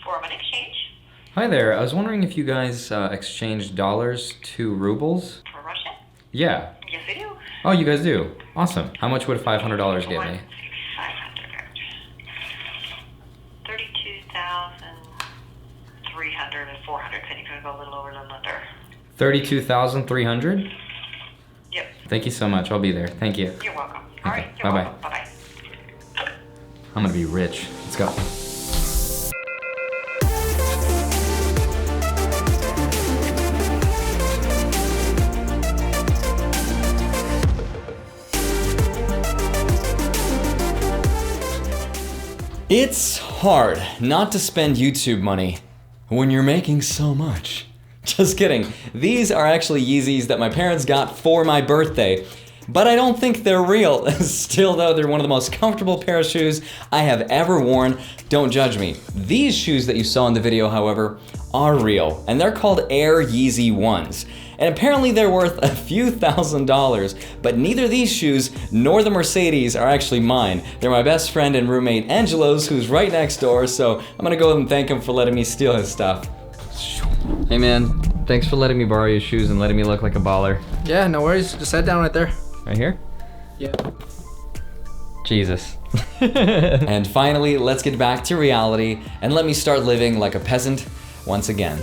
Foreman Exchange Hi there. I was wondering if you guys exchange dollars to rubles? for Russia. Yeah. Yes, we do. Oh, you guys do? Awesome. How much would $500 get me? 500. 32,300 and 400. Can you go a little over, a little under? 32,300? Yep. Thank you so much. I'll be there. Thank you. You're welcome. All Okay, right. You're bye-bye. welcome. Bye-bye. I'm gonna be rich. Let's go. It's hard not to spend YouTube money when you're making so much. Just kidding. These are actually Yeezys that my parents got for my birthday, but I don't think they're real. Still though, they're one of the most comfortable pair of shoes I have ever worn. Don't judge me. These shoes that you saw in the video, however, are real, and they're called Air Yeezy 1s. And apparently they're worth a few $1,000s, but neither these shoes nor the Mercedes are actually mine. They're my best friend and roommate Angelo's, who's right next door, so I'm gonna go and thank him for letting me steal his stuff. Hey man, thanks for letting me borrow your shoes and letting me look like a baller. Yeah, no worries. Just head down right there. Right here? Yeah. Jesus. And finally, let's get back to reality and let me start living like a peasant once again.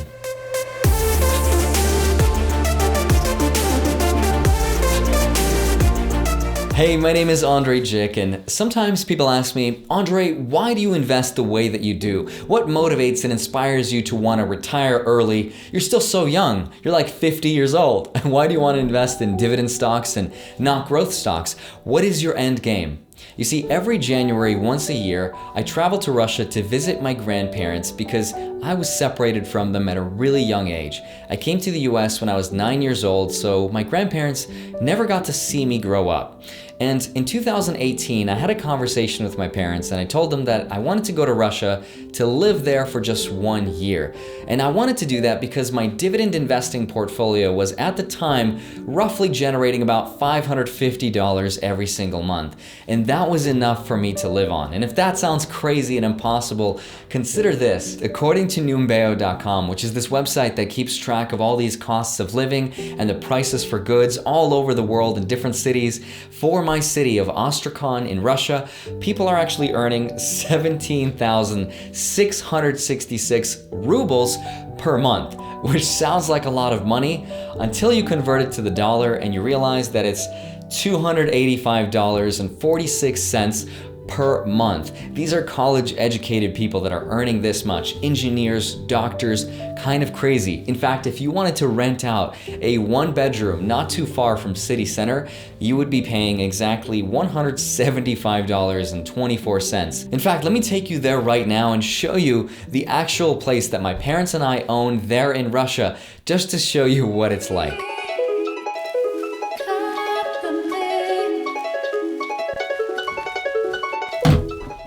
Hey, my name is Andrei Jikh, and sometimes people ask me, Andrei, why do you invest the way that you do? What motivates and inspires you to want to retire early? You're still so young. You're like 50 years old. Why do you want to invest in dividend stocks and not growth stocks? What is your end game? You see, every January, once a year, I travel to Russia to visit my grandparents because I was separated from them at a really young age. I came to the US when I was 9 years old, so my grandparents never got to see me grow up. And in 2018, I had a conversation with my parents and I told them that I wanted to go to Russia to live there for just 1 year. And I wanted to do that because my dividend investing portfolio was at the time roughly generating about $550 every single month. And that was enough for me to live on. And if that sounds crazy and impossible, consider this. According to numbeo.com, which is this website that keeps track of all these costs of living and the prices for goods all over the world in different cities, for my city of Astrakhan in Russia, people are actually earning 17,666 rubles per month, which sounds like a lot of money until you convert it to the dollar and you realize that it's $285.46 per month. These are college educated people that are earning this much. Engineers, doctors, kind of crazy. In fact, if you wanted to rent out a 1-bedroom not too far from city center, you would be paying exactly $175.24. In fact, let me take you there right now and show you the actual place that my parents and I own there in Russia, just to show you what it's like.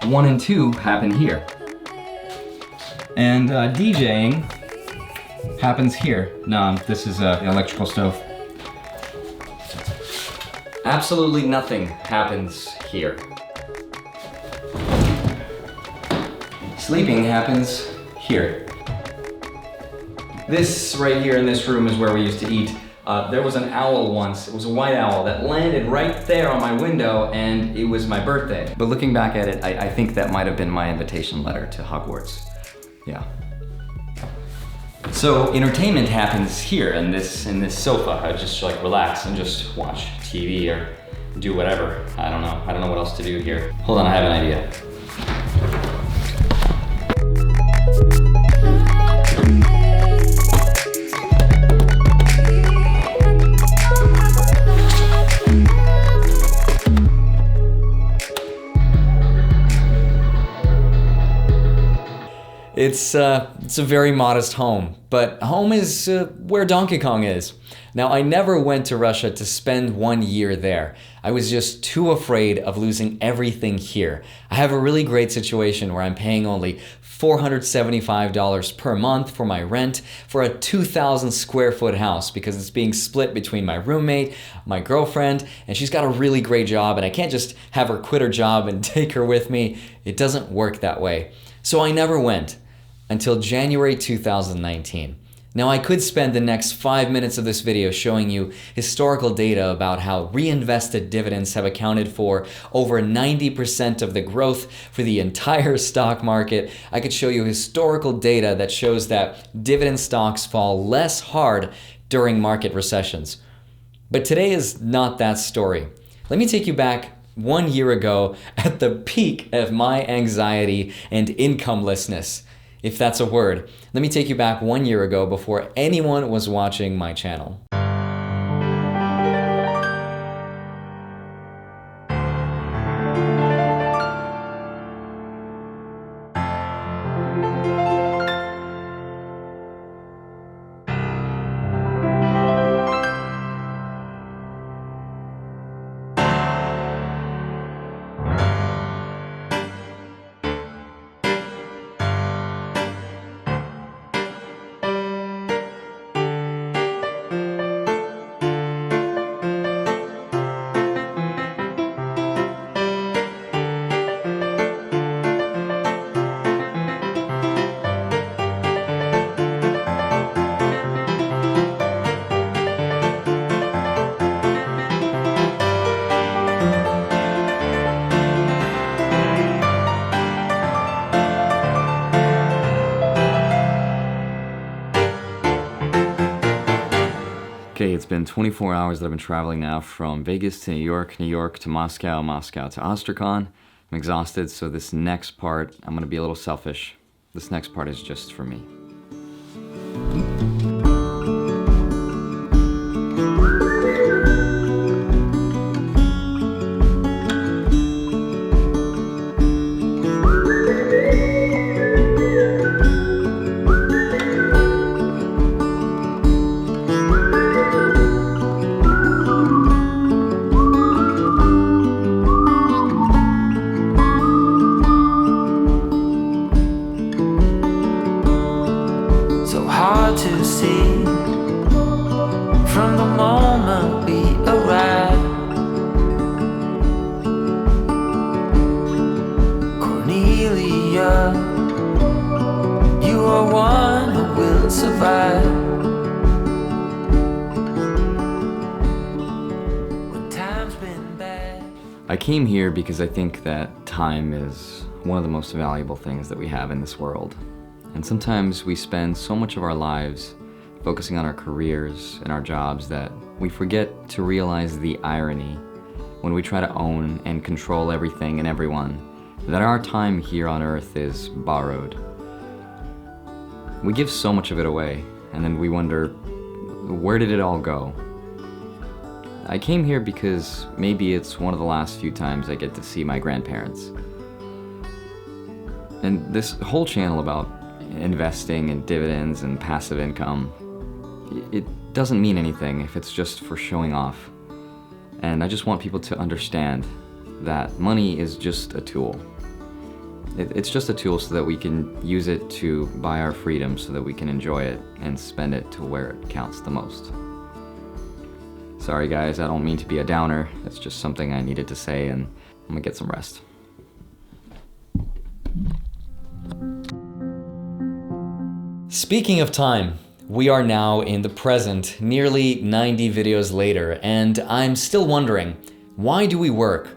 1 and 2 happen here. And DJing happens here. No, this is an electrical stove. Absolutely nothing happens here. Sleeping happens here. This right here in this room is where we used to eat. There was an owl once, it was a white owl that landed right there on my window and it was my birthday. But looking back at it, I think that might have been my invitation letter to Hogwarts. Yeah. So entertainment happens here in this sofa. I just like relax and just watch TV or do whatever. I don't know what else to do here. Hold on, I have an idea. It's a very modest home, but home is where Donkey Kong is. Now, I never went to Russia to spend 1 year there. I was just too afraid of losing everything here. I have a really great situation where I'm paying only $475 per month for my rent for a 2,000 square foot house because it's being split between my roommate, my girlfriend, and she's got a really great job and I can't just have her quit her job and take her with me. It doesn't work that way. So I never went. until January 2019. Now, I could spend the next 5 minutes of this video showing you historical data about how reinvested dividends have accounted for over 90% of the growth for the entire stock market. I could show you historical data that shows that dividend stocks fall less hard during market recessions. But today is not that story. Let me take you back 1 year ago at the peak of my anxiety and incomelessness. If that's a word. Let me take you back 1 year ago before anyone was watching my channel. Okay, it's been 24 hours that I've been traveling now from Vegas to New York to Moscow, Moscow to Astrakhan. I'm exhausted, so this next part, I'm gonna be a little selfish. This next part is just for me. To see from the moment we arrived. Cornelia, you are one who will survive. When time's been bad. I came here because I think that time is one of the most valuable things that we have in this world. And sometimes we spend so much of our lives focusing on our careers and our jobs that we forget to realize the irony when we try to own and control everything and everyone, that our time here on earth is borrowed. We give so much of it away, and then we wonder, where did it all go? I came here because maybe it's one of the last few times I get to see my grandparents. And this whole channel about investing in dividends and passive income, it doesn't mean anything if it's just for showing off. And I just want people to understand that money is just a tool. It's just a tool so that we can use it to buy our freedom, so that we can enjoy it and spend it to where it counts the most. Sorry guys, I don't mean to be a downer. That's just something I needed to say, and I'm gonna get some rest. Speaking of time, we are now in the present, nearly 90 videos later, and I'm still wondering, why do we work?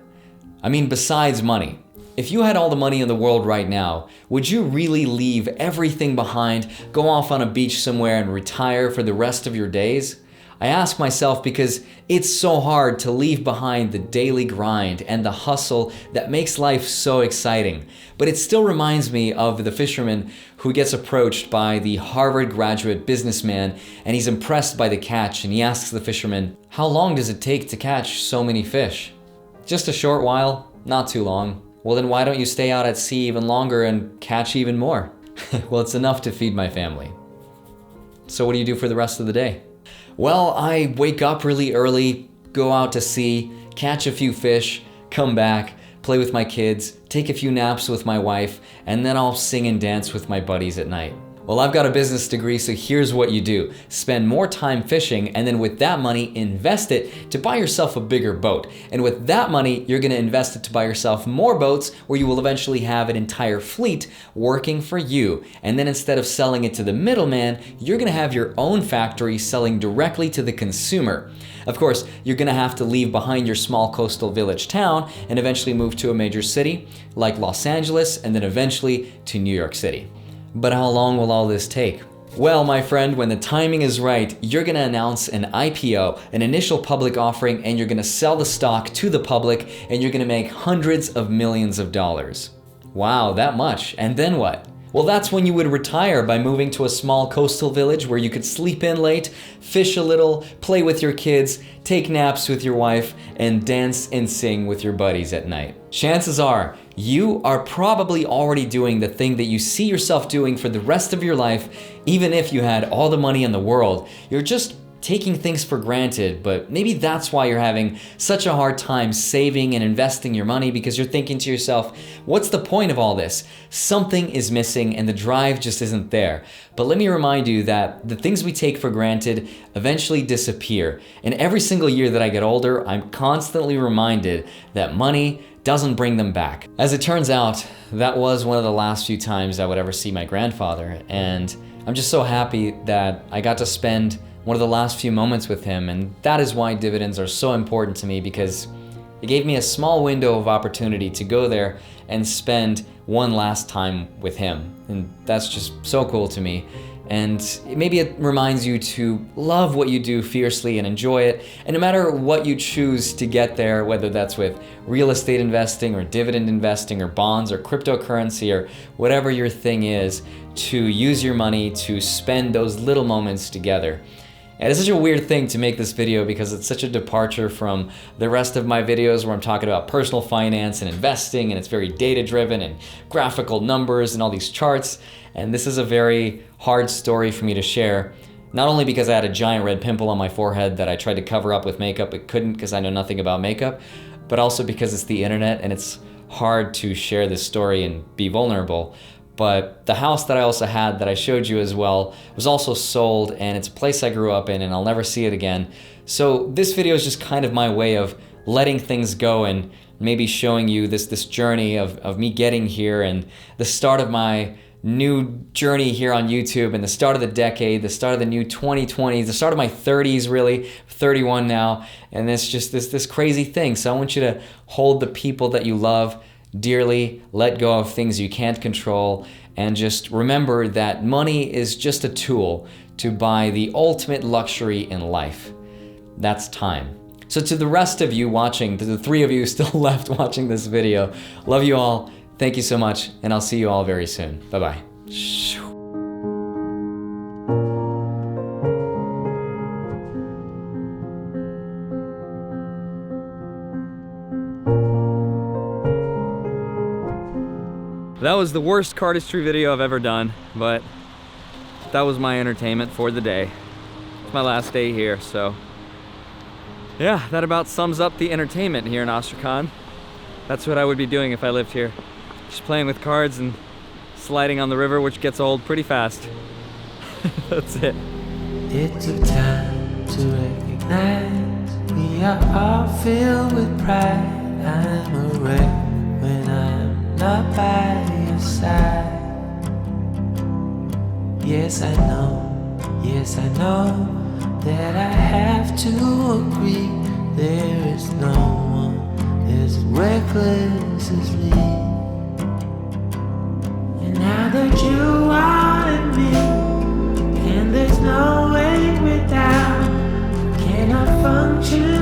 I mean, besides money. If you had all the money in the world right now, would you really leave everything behind, go off on a beach somewhere and retire for the rest of your days? I ask myself because it's so hard to leave behind the daily grind and the hustle that makes life so exciting. But it still reminds me of the fisherman who gets approached by the Harvard graduate businessman, and he's impressed by the catch, and he asks the fisherman, "How long does it take to catch so many fish?" "Just a short while, not too long." "Well, then why don't you stay out at sea even longer and catch even more?" "Well, it's enough to feed my family." So what do you do for the rest of the day? "Well, I wake up really early, go out to sea, catch a few fish, come back, play with my kids, take a few naps with my wife, and then I'll sing and dance with my buddies at night." Well, I've got a business degree, so here's what you do. Spend more time fishing, and then with that money, invest it to buy yourself a bigger boat. And with that money, you're gonna invest it to buy yourself more boats, where you will eventually have an entire fleet working for you. And then instead of selling it to the middleman, you're gonna have your own factory selling directly to the consumer. Of course, you're gonna have to leave behind your small coastal village town and eventually move to a major city like Los Angeles, and then eventually to New York City. But how long will all this take? Well, my friend, when the timing is right, you're gonna announce an IPO, an initial public offering, and you're gonna sell the stock to the public, and you're gonna make hundreds of millions of dollars. Wow, that much. And then what? Well, that's when you would retire by moving to a small coastal village where you could sleep in late, fish a little, play with your kids, take naps with your wife, and dance and sing with your buddies at night. Chances are, you are probably already doing the thing that you see yourself doing for the rest of your life, even if you had all the money in the world. You're just taking things for granted, but maybe that's why you're having such a hard time saving and investing your money, because you're thinking to yourself, what's the point of all this? Something is missing and the drive just isn't there. But let me remind you that the things we take for granted eventually disappear. And every single year that I get older, I'm constantly reminded that money doesn't bring them back. As it turns out, that was one of the last few times I would ever see my grandfather, and I'm just so happy that I got to spend one of the last few moments with him, and that is why dividends are so important to me, because it gave me a small window of opportunity to go there and spend one last time with him, and that's just so cool to me. And maybe it reminds you to love what you do fiercely and enjoy it, and no matter what you choose to get there, whether that's with real estate investing or dividend investing or bonds or cryptocurrency or whatever your thing is, to use your money to spend those little moments together. And it's such a weird thing to make this video because it's such a departure from the rest of my videos where I'm talking about personal finance and investing, and it's very data driven and graphical numbers and all these charts. And this is a very hard story for me to share, not only because I had a giant red pimple on my forehead that I tried to cover up with makeup, but couldn't because I know nothing about makeup, but also because it's the internet and it's hard to share this story and be vulnerable. But the house that I also had that I showed you as well was also sold, and it's a place I grew up in and I'll never see it again. So this video is just kind of my way of letting things go and maybe showing you this journey of me getting here and the start of my new journey here on YouTube and the start of the decade, the start of the new 2020s, the start of my 30s really, 31 now, and it's just this crazy thing. So I want you to hold the people that you love dearly, let go of things you can't control, and just remember that money is just a tool to buy the ultimate luxury in life. That's time. So to the rest of you watching, to the 3 of you still left watching this video, love you all, thank you so much, and I'll see you all very soon. Bye-bye. That was the worst cardistry video I've ever done, but that was my entertainment for the day. It's my last day here, so yeah, that about sums up the entertainment here in Astrakhan. That's what I would be doing if I lived here. Just playing with cards and sliding on the river, which gets old pretty fast. That's it. It took time to recognize we are all filled with pride. I'm a wreck when I'm not by your side. Yes, I know that I have to agree. There is no one as reckless as me. And now that you are in me, and there's no way without, cannot function